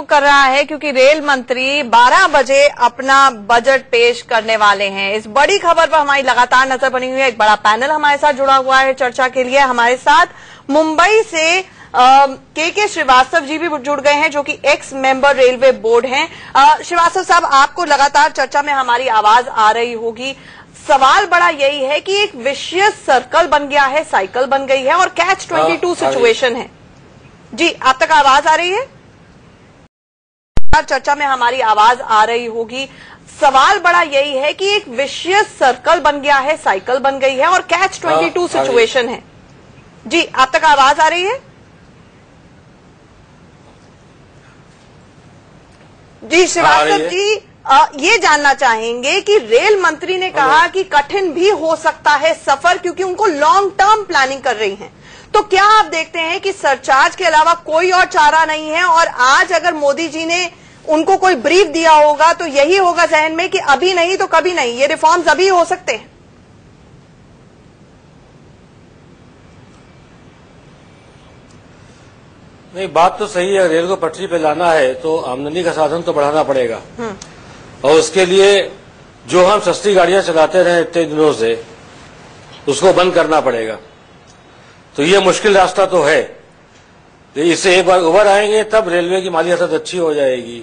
कर रहा है क्योंकि रेल मंत्री 12 बजे अपना बजट पेश करने वाले हैं। इस बड़ी खबर पर हमारी लगातार नजर बनी हुई है। एक बड़ा पैनल हमारे साथ जुड़ा हुआ है चर्चा के लिए। हमारे साथ मुंबई से के श्रीवास्तव जी भी जुड़ गए हैं, जो कि एक्स मेंबर रेलवे बोर्ड हैं। श्रीवास्तव साहब, आपको लगातार चर्चा में हमारी आवाज आ रही होगी। सवाल बड़ा यही है कि एक विशियस सर्कल बन गया है, साइकिल बन गई है और कैच 22 सिचुएशन है। जी, आप तक आवाज आ रही है? चर्चा में हमारी आवाज आ रही होगी। सवाल बड़ा यही है कि एक विशियस सर्कल बन गया है, साइकिल बन गई है और कैच 22 सिचुएशन है। जी, आप तक आवाज आ रही है? जी श्रीवास्तव जी, ये जानना चाहेंगे कि रेल मंत्री ने कहा कि कठिन भी हो सकता है सफर, क्योंकि उनको लॉन्ग टर्म प्लानिंग कर रही हैं। तो क्या आप देखते हैं कि सरचार्ज के अलावा कोई और चारा नहीं है? और आज अगर मोदी जी ने उनको कोई ब्रीफ दिया होगा तो यही होगा जहन में कि अभी नहीं तो कभी नहीं, ये रिफॉर्म्स अभी हो सकते हैं। नहीं, बात तो सही है। रेल को पटरी पे लाना है तो आमदनी का साधन तो बढ़ाना पड़ेगा, और उसके लिए जो हम सस्ती गाड़ियां चलाते रहे इतने दिनों से, उसको बंद करना पड़ेगा। तो ये मुश्किल रास्ता तो है। इससे एक बार उभर आएंगे तब रेलवे की माली हालत अच्छी हो जाएगी।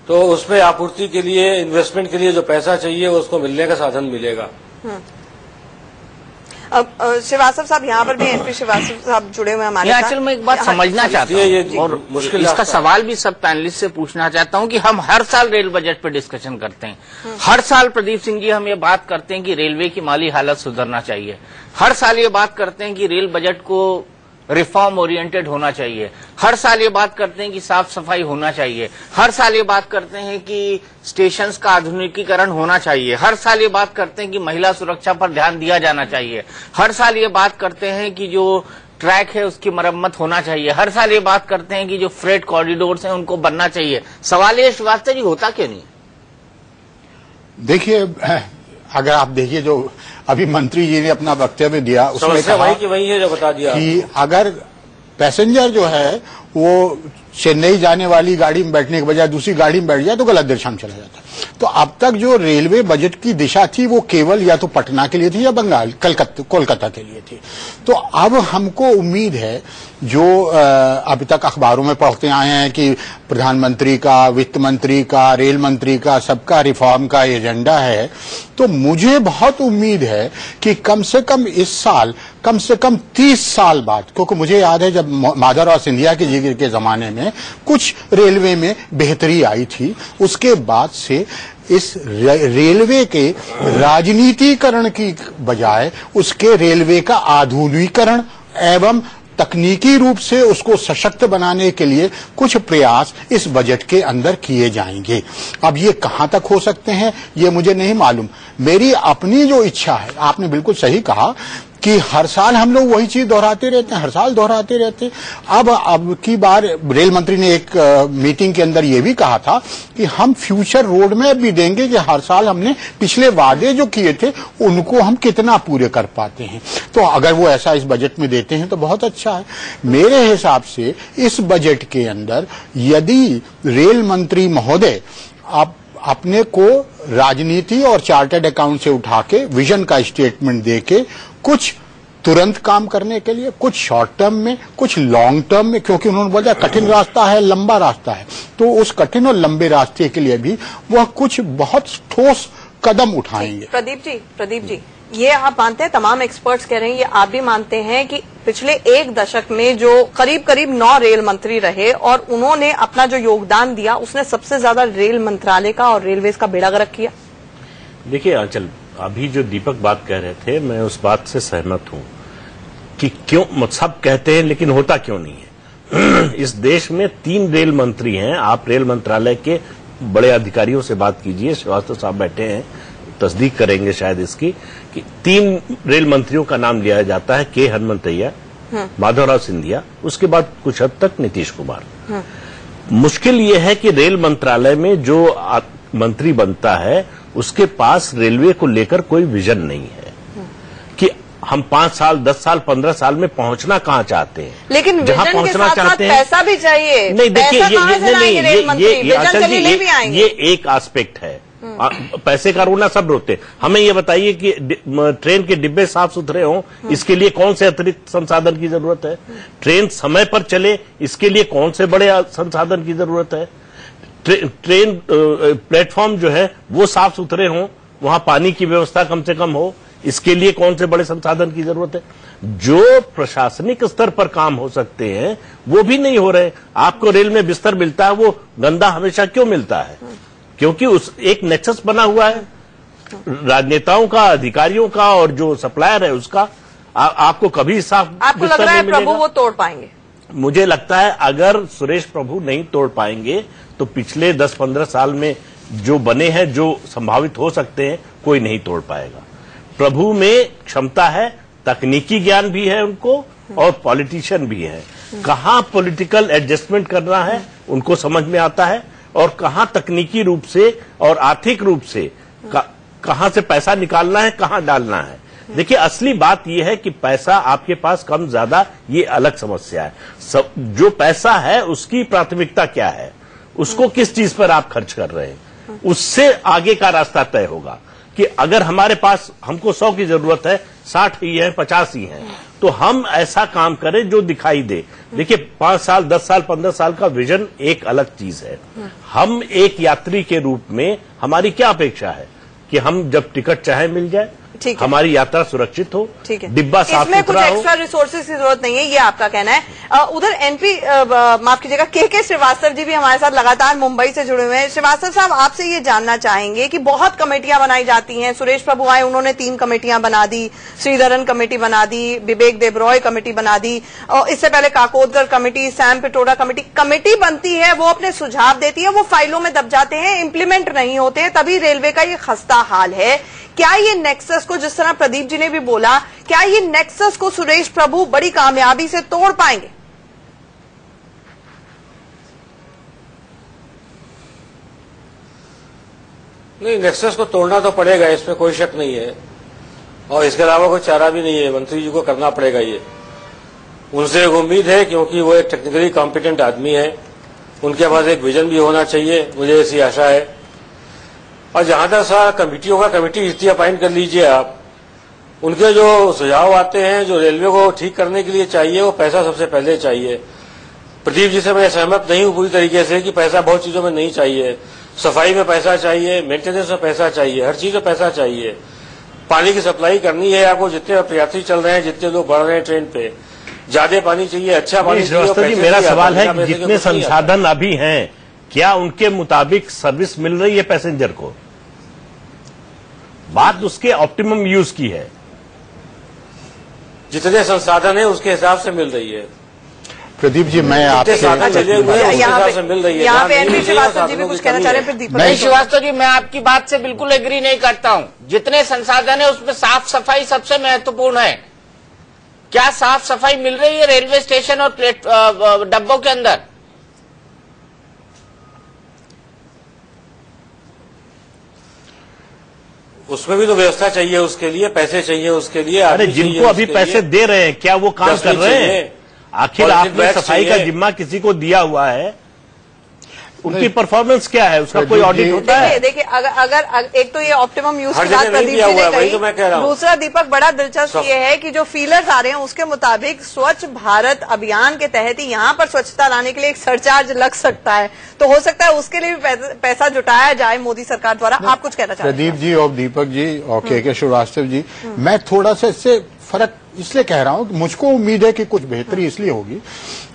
तो उसमें आपूर्ति के लिए, इन्वेस्टमेंट के लिए जो पैसा चाहिए उसको मिलने का साधन मिलेगा। अब श्रीवास्तव साहब, यहाँ पर भी एनपी श्रीवास्तव साहब जुड़े हुए हमारे साथ। असल में एक बात समझना चाहता हूँ और मुश्किल इसका सवाल भी सब पैनलिस्ट से पूछना चाहता हूँ कि हम हर साल रेल बजट पर डिस्कशन करते हैं। हर साल प्रदीप सिंह जी हम ये बात करते हैं कि रेलवे की माली हालत सुधरना चाहिए। हर साल ये बात करते हैं कि रेल बजट को रिफॉर्म ओरिएंटेड होना चाहिए। हर साल ये बात करते हैं कि साफ सफाई होना चाहिए। हर साल ये बात करते हैं कि स्टेशंस का आधुनिकीकरण होना चाहिए। हर साल ये बात करते हैं कि महिला सुरक्षा पर ध्यान दिया जाना चाहिए। हर साल ये बात करते हैं कि जो ट्रैक है उसकी मरम्मत होना चाहिए। हर साल ये बात करते हैं कि जो फ्रेट कॉरिडोर्स हैं उनको बनना चाहिए। सवाल ये श्रीवास्तव जी, होता क्यों नहीं? देखिए, अगर आप देखिए जो अभी मंत्री जी ने अपना वक्तव्य दिया, उसमें वही है जो बता दिया कि अगर पैसेंजर जो है वो चेन्नई जाने वाली गाड़ी में बैठने के बजाय दूसरी गाड़ी में बैठ जाए तो गलत दिशा में चला जाता है। तो अब तक जो रेलवे बजट की दिशा थी वो केवल या तो पटना के लिए थी या बंगाल कोलकाता के लिए थी। तो अब हमको उम्मीद है, जो अभी तक अखबारों में पढ़ते आए हैं कि प्रधानमंत्री का, वित्त मंत्री का, रेल मंत्री का, सबका रिफॉर्म का एजेंडा है, तो मुझे बहुत उम्मीद है कि कम से कम इस साल, कम से कम 30 साल बाद, क्योंकि मुझे याद है जब माधवराव सिंधिया के जमाने में कुछ रेलवे में बेहतरी आई थी, उसके बाद से इस रेलवे के राजनीतिकरण की बजाय उसके रेलवे का आधुनिकीकरण एवं तकनीकी रूप से उसको सशक्त बनाने के लिए कुछ प्रयास इस बजट के अंदर किए जाएंगे। अब ये कहां तक हो सकते हैं ये मुझे नहीं मालूम। मेरी अपनी जो इच्छा है, आपने बिल्कुल सही कहा कि हर साल हम लोग वही चीज दोहराते रहते हैं, हर साल दोहराते रहते हैं। अब की बार रेल मंत्री ने एक मीटिंग के अंदर ये भी कहा था कि हम फ्यूचर रोड मैप भी देंगे कि हर साल हमने पिछले वादे जो किए थे उनको हम कितना पूरे कर पाते हैं। तो अगर वो ऐसा इस बजट में देते हैं तो बहुत अच्छा है। मेरे हिसाब से इस बजट के अंदर यदि रेल मंत्री महोदय आप अपने को राजनीति और चार्टर्ड अकाउंट से उठा के विजन का स्टेटमेंट देके कुछ तुरंत काम करने के लिए, कुछ शॉर्ट टर्म में, कुछ लॉन्ग टर्म में, क्योंकि उन्होंने बोला कठिन रास्ता है, लंबा रास्ता है, तो उस कठिन और लंबे रास्ते के लिए भी वह कुछ बहुत ठोस कदम उठाएंगे। प्रदीप जी, ये आप मानते हैं, तमाम एक्सपर्ट्स कह रहे हैं, ये आप भी मानते हैं कि पिछले एक दशक में जो करीब 9 रेल मंत्री रहे और उन्होंने अपना जो योगदान दिया उसने सबसे ज्यादा रेल मंत्रालय का और रेलवेज का बेड़ा गर्क किया? देखिए आंचल, अभी जो दीपक बात कह रहे थे, मैं उस बात से सहमत हूं कि क्यों सब कहते हैं लेकिन होता क्यों नहीं है। इस देश में 3 रेल मंत्री हैं। आप रेल मंत्रालय के बड़े अधिकारियों से बात कीजिए, श्रीवास्तव साहब बैठे हैं, तस्दीक करेंगे शायद इसकी, कि 3 रेल मंत्रियों का नाम लिया जाता है, के हनुमंतैया, माधवराव सिंधिया, उसके बाद कुछ हद तक नीतीश कुमार। मुश्किल यह है कि रेल मंत्रालय में जो मंत्री बनता है उसके पास रेलवे को लेकर कोई विजन नहीं है कि हम 5 साल, 10 साल, 15 साल में पहुंचना कहाँ चाहते हैं, लेकिन जहां विजन के पहुंचना साथ चाहते साथ पैसा भी चाहिए। नहीं, देखिए ये एक एस्पेक्ट है। पैसे का रोना सब रोते। हमें ये बताइए कि ट्रेन के डिब्बे साफ सुथरे हों, इसके लिए कौन से अतिरिक्त संसाधन की जरूरत है? ट्रेन समय पर चले, इसके लिए कौन से बड़े संसाधन की जरूरत है? ट्रेन प्लेटफॉर्म जो है वो साफ सुथरे हों, वहां पानी की व्यवस्था कम से कम हो, इसके लिए कौन से बड़े संसाधन की जरूरत है? जो प्रशासनिक स्तर पर काम हो सकते हैं वो भी नहीं हो रहे। आपको रेल में बिस्तर मिलता है, वो गंदा हमेशा क्यों मिलता है? क्योंकि उस एक नेक्सस बना हुआ है राजनेताओं का, अधिकारियों का और जो सप्लायर है उसका। आपको कभी साफ आपको लग रहा है प्रभु वो तोड़ पाएंगे? मुझे लगता है अगर सुरेश प्रभु नहीं तोड़ पाएंगे तो पिछले 10-15 साल में जो बने हैं, जो संभावित हो सकते हैं, कोई नहीं तोड़ पाएगा। प्रभु में क्षमता है, तकनीकी ज्ञान भी है उनको और पॉलिटिशियन भी है। कहां पॉलिटिकल एडजस्टमेंट करना है उनको समझ में आता है और कहां तकनीकी रूप से और आर्थिक रूप से कहां से पैसा निकालना है, कहां डालना है। देखिए, असली बात यह है कि पैसा आपके पास कम ज्यादा ये अलग समस्या है। जो पैसा है उसकी प्राथमिकता क्या है, उसको किस चीज पर आप खर्च कर रहे हैं, उससे आगे का रास्ता तय होगा। कि अगर हमारे पास हमको 100 की जरूरत है, 60 ही है, 50 ही है, तो हम ऐसा काम करें जो दिखाई दे। देखिए, 5 साल, 10 साल, 15 साल का विजन एक अलग चीज है। हम एक यात्री के रूप में हमारी क्या अपेक्षा है कि हम जब टिकट चाहे मिल जाए, हमारी यात्रा सुरक्षित हो, डिब्बा साफ सुथरा हो, कुछ एक्स्ट्रा रिसोर्सेज की जरूरत नहीं है, ये आपका कहना है। उधर एनपी माफ कीजिएगा के श्रीवास्तव जी भी हमारे साथ लगातार मुंबई से जुड़े हुए हैं। श्रीवास्तव साहब, आपसे ये जानना चाहेंगे कि बहुत कमेटियां बनाई जाती हैं। सुरेश प्रभु आए, उन्होंने 3 कमेटियां बना दी, श्रीधरन कमेटी बना दी, विवेक देबरॉय कमेटी बना दी, और इससे पहले Kakodkar committee, Sam Pitroda committee बनती है, वो अपने सुझाव देती है, वो फाइलों में दब जाते हैं, इंप्लीमेंट नहीं होते, तभी रेलवे का ये खस्ता हाल है। क्या ये नेक्सस को, जिस तरह प्रदीप जी ने भी बोला, क्या ये नेक्सस को सुरेश प्रभु बड़ी कामयाबी से तोड़ पाएंगे? नहीं, नेक्सस को तोड़ना तो पड़ेगा, इसमें कोई शक नहीं है, और इसके अलावा कोई चारा भी नहीं है। मंत्री जी को करना पड़ेगा ये। उनसे एक उम्मीद है क्योंकि वो एक टेक्निकली कॉम्पिटेंट आदमी है, उनके पास एक विजन भी होना चाहिए, मुझे ऐसी आशा है। और जहां तक सारा कमेटियों का, कमेटी इतनी अपॉइंट कर लीजिए आप, उनके जो सुझाव आते हैं, जो रेलवे को ठीक करने के लिए चाहिए, वो पैसा सबसे पहले चाहिए। प्रदीप जी से मैं सहमत नहीं हूं पूरी तरीके से कि पैसा बहुत चीजों में नहीं चाहिए। सफाई में पैसा चाहिए, मेंटेनेंस में पैसा चाहिए, हर चीज में पैसा चाहिए। पानी की सप्लाई करनी है आपको, जितने यात्री चल रहे हैं, जितने लोग बढ़ रहे हैं ट्रेन पे, ज्यादा पानी चाहिए, अच्छा पानी चाहिए। मेरा सवाल है कि जितने संसाधन अभी हैं, क्या उनके मुताबिक सर्विस मिल रही है पैसेंजर को? बात उसके ऑप्टिमम यूज की है। जितने संसाधन है उसके हिसाब से मिल रही है। प्रदीप जी, मैं आपसे चले हुए हैं, उस हिसाब से मिल रही है। यहाँ पे एनपी श्रीवास्तव जी भी कुछ कहना चाह रहे हैं। नहीं श्रीवास्तव जी, मैं आपकी बात से बिल्कुल एग्री नहीं करता हूं। जितने संसाधन है उसमें साफ सफाई सबसे महत्वपूर्ण है। क्या साफ सफाई मिल रही है रेलवे स्टेशन और डब्बों के अंदर? उसमें भी तो व्यवस्था चाहिए, उसके लिए पैसे चाहिए, उसके लिए। अरे जिनको अभी पैसे दे रहे हैं, क्या वो काम कर रहे हैं? आखिर आपने सफाई का जिम्मा किसी को दिया हुआ है, उनकी परफॉर्मेंस क्या है, उसका कोई ऑडिट होता है? देखिए, अगर एक तो ये ऑप्टिमम यूज की बात प्रदीप जी ने कही, दूसरा दीपक बड़ा दिलचस्प ये है कि जो फीलर्स आ रहे हैं उसके मुताबिक स्वच्छ भारत अभियान के तहत ही यहाँ पर स्वच्छता लाने के लिए एक सरचार्ज लग सकता है, तो हो सकता है उसके लिए भी पैसा जुटाया जाए मोदी सरकार द्वारा। आप कुछ कहना चाहते हैं? प्रदीप जी और दीपक जी और के श्रीवास्तव जी, मैं थोड़ा सा इससे फर्क इसलिए कह रहा हूं कि मुझको उम्मीद है कि कुछ बेहतरी इसलिए होगी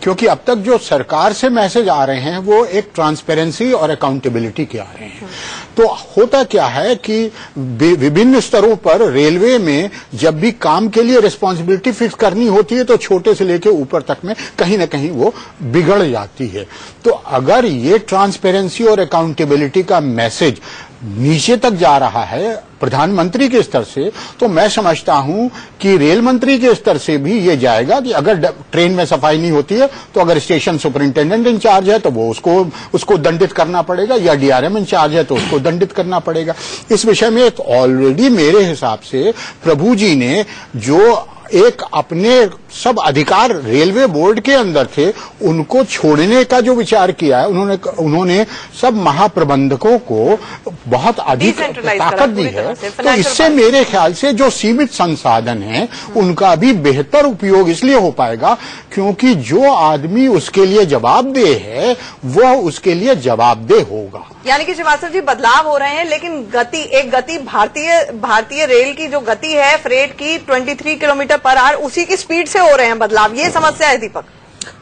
क्योंकि अब तक जो सरकार से मैसेज आ रहे हैं वो एक ट्रांसपेरेंसी और अकाउंटेबिलिटी के आ रहे हैं। तो होता क्या है कि विभिन्न स्तरों पर रेलवे में जब भी काम के लिए रिस्पांसिबिलिटी फिक्स करनी होती है तो छोटे से लेकर ऊपर तक में कहीं ना कहीं वो बिगड़ जाती है। तो अगर ये ट्रांसपेरेंसी और अकाउंटेबिलिटी का मैसेज नीचे तक जा रहा है प्रधानमंत्री के स्तर से, तो मैं समझता हूं कि रेल मंत्री के स्तर से भी ये जाएगा कि अगर ट्रेन में सफाई नहीं होती है तो अगर स्टेशन सुपरिंटेंडेंट इंचार्ज है तो वो उसको दंडित करना पड़ेगा, या डीआरएम इंचार्ज है तो उसको दंडित करना पड़ेगा। इस विषय में ऑलरेडी मेरे हिसाब से प्रभु जी ने जो एक अपने सब अधिकार रेलवे बोर्ड के अंदर थे उनको छोड़ने का जो विचार किया है, उन्होंने सब महाप्रबंधकों को बहुत अधिक ताकत दी है। तो इससे मेरे ख्याल से जो सीमित संसाधन हैं उनका भी बेहतर उपयोग इसलिए हो पाएगा क्योंकि जो आदमी उसके लिए जवाबदेह है वह उसके लिए जवाबदेह होगा। यानी कि श्रीवास्तव जी बदलाव हो रहे हैं, लेकिन गति भारतीय रेल की जो गति है फ्रेट की 23 किलोमीटर पर आवर, उसी की स्पीड से हो रहे हैं बदलाव। ये समस्या है दीपक?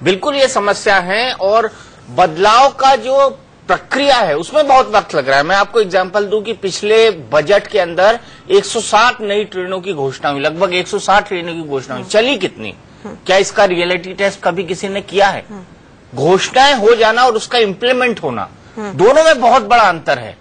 बिल्कुल ये समस्या है, और बदलाव का जो प्रक्रिया है उसमें बहुत वक्त लग रहा है। मैं आपको एग्जांपल दूं कि पिछले बजट के अंदर 160 नई ट्रेनों की घोषणा हुई, लगभग 160 ट्रेनों की घोषणा हुई। चली कितनी? क्या इसका रियलिटी टेस्ट कभी किसी ने किया है? घोषणाएं हो जाना और उसका इम्प्लीमेंट होना, दोनों में बहुत बड़ा अंतर है।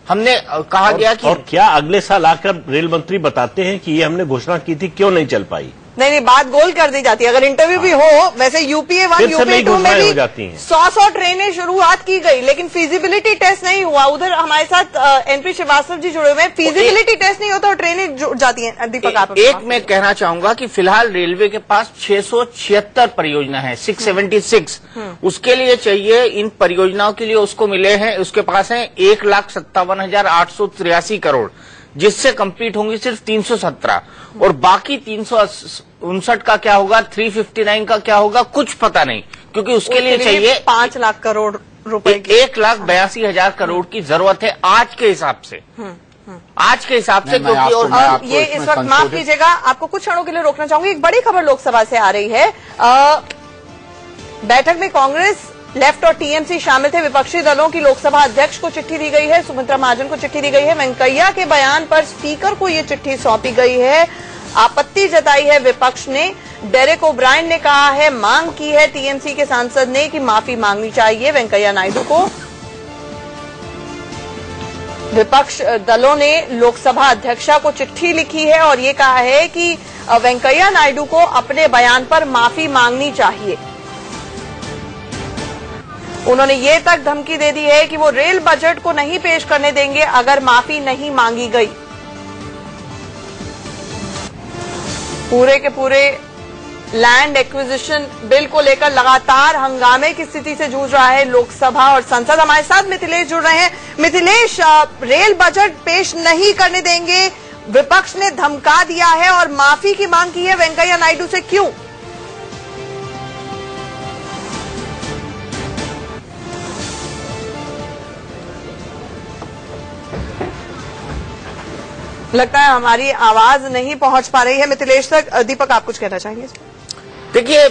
हमने कहा गया कि और क्या अगले साल आकर रेल मंत्री बताते हैं कि ये हमने घोषणा की थी, क्यों नहीं चल पाई? नहीं, बात गोल कर दी जाती है। अगर इंटरव्यू भी हो, वैसे यूपीए 1 यूपीए 2 में भी 100 ट्रेनें शुरुआत की गई, लेकिन फिजिबिलिटी टेस्ट नहीं हुआ। उधर हमारे साथ एनपी श्रीवास्तव जी जुड़े हुए हैं। फिजिबिलिटी टेस्ट नहीं होता और ट्रेनें जुड़ जाती हैं। दीपक आप एक मैं कहना चाहूंगा कि फिलहाल रेलवे के पास 676 परियोजना है, 676। उसके लिए चाहिए, इन परियोजनाओं के लिए उसको मिले हैं, उसके पास है 1,57,883 करोड़, जिससे कंप्लीट होंगी सिर्फ 317, और बाकी 359 का क्या होगा, 359 का क्या होगा, कुछ पता नहीं, क्योंकि उसके लिए चाहिए 5 लाख करोड़ रुपए की, 1,82,000 करोड़ की जरूरत है आज के हिसाब से। आज के हिसाब से, क्योंकि और ये इस वक्त माफ कीजिएगा, आपको कुछ क्षणों के लिए रोकना चाहूंगी। एक बड़ी खबर लोकसभा से आ रही है। बैठक में कांग्रेस, लेफ्ट और टीएमसी शामिल थे। विपक्षी दलों की लोकसभा अध्यक्ष को चिट्ठी दी गई है, सुमित्रा महाजन को चिट्ठी दी गई है। वेंकैया के बयान पर स्पीकर को ये चिट्ठी सौंपी गई है। आपत्ति जताई है विपक्ष ने। डेरेक ओब्रायन ने कहा है, मांग की है टीएमसी के सांसद ने कि माफी मांगनी चाहिए वेंकैया नायडू को। विपक्ष दलों ने लोकसभा अध्यक्षा को चिट्ठी लिखी है और ये कहा है कि वेंकैया नायडू को अपने बयान पर माफी मांगनी चाहिए। उन्होंने ये तक धमकी दे दी है कि वो रेल बजट को नहीं पेश करने देंगे अगर माफी नहीं मांगी गई। पूरे के पूरे लैंड एक्विजिशन बिल को लेकर लगातार हंगामे की स्थिति से जूझ रहा है लोकसभा और संसद। हमारे साथ मिथिलेश जुड़ रहे हैं। मिथिलेश, रेल बजट पेश नहीं करने देंगे, विपक्ष ने धमका दिया है और माफी की मांग की है वेंकैया नायडू से, क्यों? लगता है हमारी आवाज नहीं पहुंच पा रही है मिथिलेश तक। दीपक, आप कुछ कहना चाहेंगे? देखिए,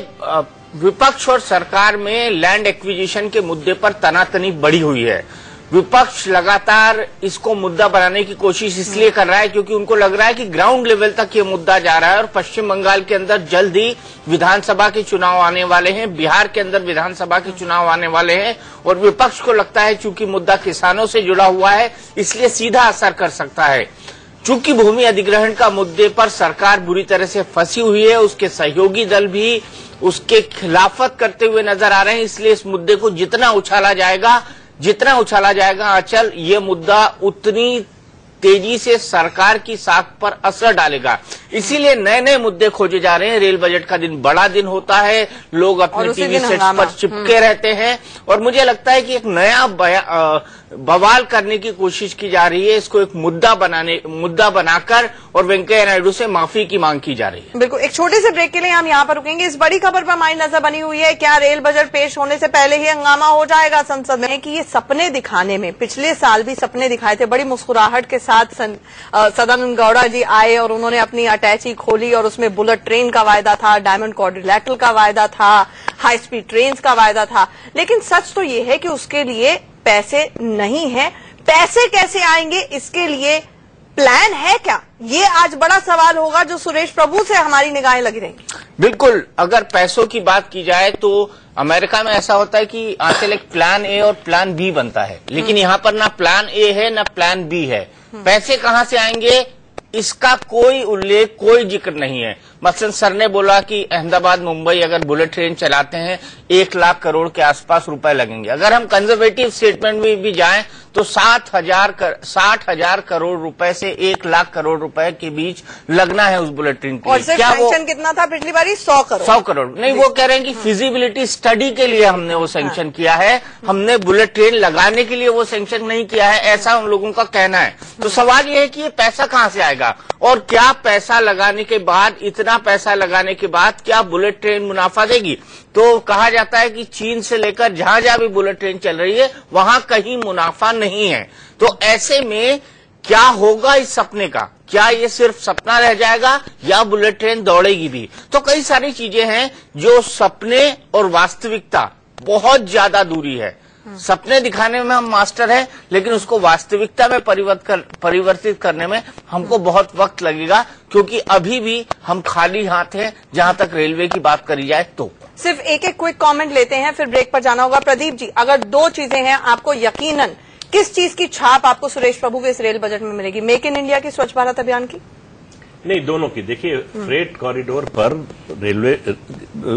विपक्ष और सरकार में लैंड एक्विजिशन के मुद्दे पर तनातनी बढ़ी हुई है। विपक्ष लगातार इसको मुद्दा बनाने की कोशिश इसलिए कर रहा है क्योंकि उनको लग रहा है कि ग्राउंड लेवल तक ये मुद्दा जा रहा है, और पश्चिम बंगाल के अंदर जल्द ही विधानसभा के चुनाव आने वाले हैं, बिहार के अंदर विधानसभा के चुनाव आने वाले हैं, और विपक्ष को लगता है चूंकि मुद्दा किसानों से जुड़ा हुआ है इसलिए सीधा असर कर सकता है। चूंकि भूमि अधिग्रहण का मुद्दे पर सरकार बुरी तरह से फंसी हुई है, उसके सहयोगी दल भी उसके खिलाफत करते हुए नजर आ रहे हैं, इसलिए इस मुद्दे को जितना उछाला जाएगा अचल, ये मुद्दा उतनी तेजी से सरकार की साख पर असर डालेगा। इसीलिए नए नए मुद्दे खोजे जा रहे हैं। रेल बजट का दिन बड़ा दिन होता है, लोग अपने टीवी सेट्स पर चिपके रहते हैं, और मुझे लगता है कि एक नया बवाल करने की कोशिश की जा रही है। इसको एक मुद्दा बनाकर और वेंकैया नायडू से माफी की मांग की जा रही है। बिल्कुल, एक छोटे से ब्रेक के लिए हम यहाँ पर रुकेंगे। इस बड़ी खबर पर हमारी नजर बनी हुई है, क्या रेल बजट पेश होने से पहले ही हंगामा हो जाएगा संसद में? कि ये सपने दिखाने में, पिछले साल भी सपने दिखाए थे, बड़ी मुस्कुराहट के साथ सदानंद गौड़ा जी आए और उन्होंने अपनी अटैची खोली और उसमें बुलेट ट्रेन का वायदा था, डायमंड क्वाड्रिलैटरल का वायदा था, हाई स्पीड ट्रेन का वायदा था, लेकिन सच तो ये है कि उसके लिए पैसे नहीं है। पैसे कैसे आएंगे, इसके लिए प्लान है क्या, ये आज बड़ा सवाल होगा जो सुरेश प्रभु से हमारी निगाहें लगी रहेंगी। बिल्कुल, अगर पैसों की बात की जाए तो अमेरिका में ऐसा होता है कि आजकल एक प्लान ए और प्लान बी बनता है, लेकिन यहाँ पर ना प्लान ए है ना प्लान बी है। पैसे कहाँ से आएंगे इसका कोई उल्लेख, कोई जिक्र नहीं है। मसलन सर ने बोला कि अहमदाबाद मुंबई अगर बुलेट ट्रेन चलाते हैं 1 लाख करोड़ के आसपास रुपए लगेंगे। अगर हम कंजर्वेटिव स्टेटमेंट में भी जाएं तो 60,000 करोड़ रुपए से 1 लाख करोड़ रुपए के बीच लगना है उस बुलेट ट्रेन के लिए। और सिर्फ सैंक्शन कितना था पिछली बारी? 100 करोड़ नहीं, वो कह रहे हैं कि फिजिबिलिटी स्टडी के लिए हमने वो सैंक्शन किया है, हमने बुलेट ट्रेन लगाने के लिए वो सैंक्शन नहीं किया है, ऐसा उन लोगों का कहना है। तो सवाल ये है कि ये पैसा कहाँ से आएगा और क्या पैसा लगाने के बाद, इतना पैसा लगाने के बाद क्या बुलेट ट्रेन मुनाफा देगी? तो कहा जाता है कि चीन से लेकर जहां जहां भी बुलेट ट्रेन चल रही है वहां कहीं मुनाफा नहीं है। तो ऐसे में क्या होगा इस सपने का? क्या ये सिर्फ सपना रह जाएगा या बुलेट ट्रेन दौड़ेगी भी? तो कई सारी चीजें हैं जो सपने और वास्तविकता बहुत ज्यादा दूरी है। सपने दिखाने में हम मास्टर हैं, लेकिन उसको वास्तविकता में परिवर्तित करने में हमको बहुत वक्त लगेगा, क्योंकि अभी भी हम खाली हाथ हैं जहां तक रेलवे की बात करी जाए तो। सिर्फ एक क्विक कमेंट लेते हैं, फिर ब्रेक पर जाना होगा। प्रदीप जी, अगर 2 चीजें हैं आपको यकीनन, किस चीज की छाप आपको सुरेश प्रभु के इस रेल बजट में मिलेगी? मेक इन इंडिया की, स्वच्छ भारत अभियान की? नहीं, दोनों की। देखिए, फ्रेट कॉरिडोर पर रेलवे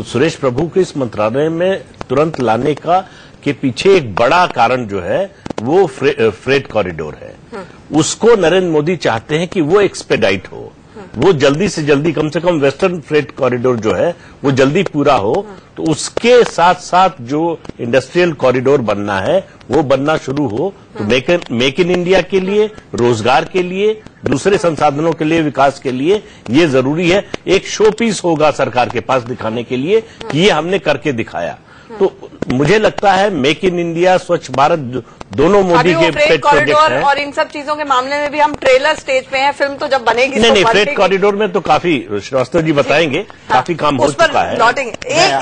सुरेश प्रभु के इस मंत्रालय में तुरंत लाने का के पीछे एक बड़ा कारण जो है वो फ्रेट कॉरिडोर है। उसको नरेंद्र मोदी चाहते हैं कि वो एक्सपेडाइट हो, वो जल्दी से जल्दी, कम से कम वेस्टर्न फ्रेट कॉरिडोर जो है वो जल्दी पूरा हो। तो उसके साथ साथ जो इंडस्ट्रियल कॉरिडोर बनना है वो बनना शुरू हो। तो मेक इन इंडिया के लिए, रोजगार के लिए, दूसरे संसाधनों के लिए, विकास के लिए ये जरूरी है। एक शो पीस होगा सरकार के पास दिखाने के लिए कि ये हमने करके दिखाया। तो मुझे लगता है मेक इन इंडिया, स्वच्छ भारत दोनों मोदी के पेट प्रोजेक्ट हैं। और इन सब चीजों के मामले में भी हम ट्रेलर स्टेज पे हैं, फिल्म तो जब बनेगी नहीं, फ्रेट कॉरिडोर में तो काफी, श्रीवास्तव जी बताएंगे, काफी काम हो चुका है। लौटेंगे।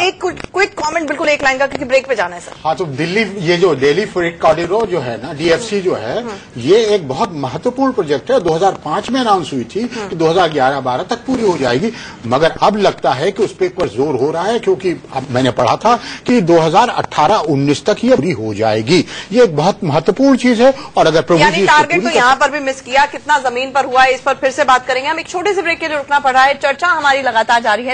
एक क्विक कमेंट, बिल्कुल एक लाइन का, क्योंकि ब्रेक पे जाना है सर। हाँ, तो ये जो दिल्ली फ्रेट कॉरिडोर जो है ना, DFC जो है, ये एक बहुत महत्वपूर्ण प्रोजेक्ट है। 2005 में अनाउंस हुई थी कि 2011-12 तक पूरी हो जाएगी, मगर अब लगता है कि उस पर एक बार जोर हो रहा है, क्योंकि अब मैंने पढ़ा था कि 2018-19 तक ये पूरी हो जाएगी। ये एक बहुत महत्वपूर्ण चीज है। और अगर प्रभु जी टारगेट तो यहाँ पर भी मिस किया, कितना जमीन पर हुआ है इस पर फिर से बात करेंगे। हम एक छोटे से ब्रेक के लिए रुकना पड़ रहा है, चर्चा हमारी लगातार जारी है।